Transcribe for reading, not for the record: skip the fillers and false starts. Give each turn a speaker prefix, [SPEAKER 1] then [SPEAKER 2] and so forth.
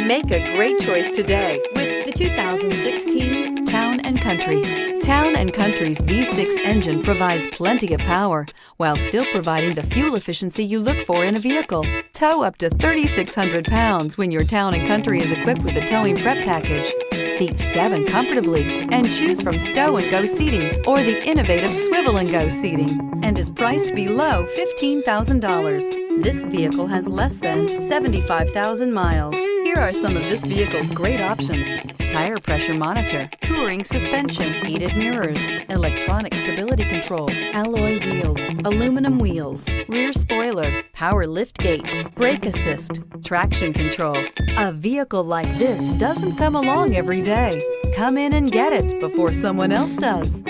[SPEAKER 1] Make a great choice today with the 2016 Town & Country. Town & Country's V6 engine provides plenty of power while still providing the fuel efficiency you look for in a vehicle. Tow up to 3,600 pounds when your Town & Country is equipped with a towing prep package. Seat 7 comfortably and choose from stow and go seating or the innovative swivel and go seating, and is priced below $15,000. This vehicle has less than 75,000 miles. Here are some of this vehicle's great options: tire pressure monitor, touring suspension, heated mirrors, electronic stability control, alloy wheels, aluminum wheels, rear spoiler, power liftgate, brake assist, traction control. A vehicle like this doesn't come along every day. Come in and get it before someone else does.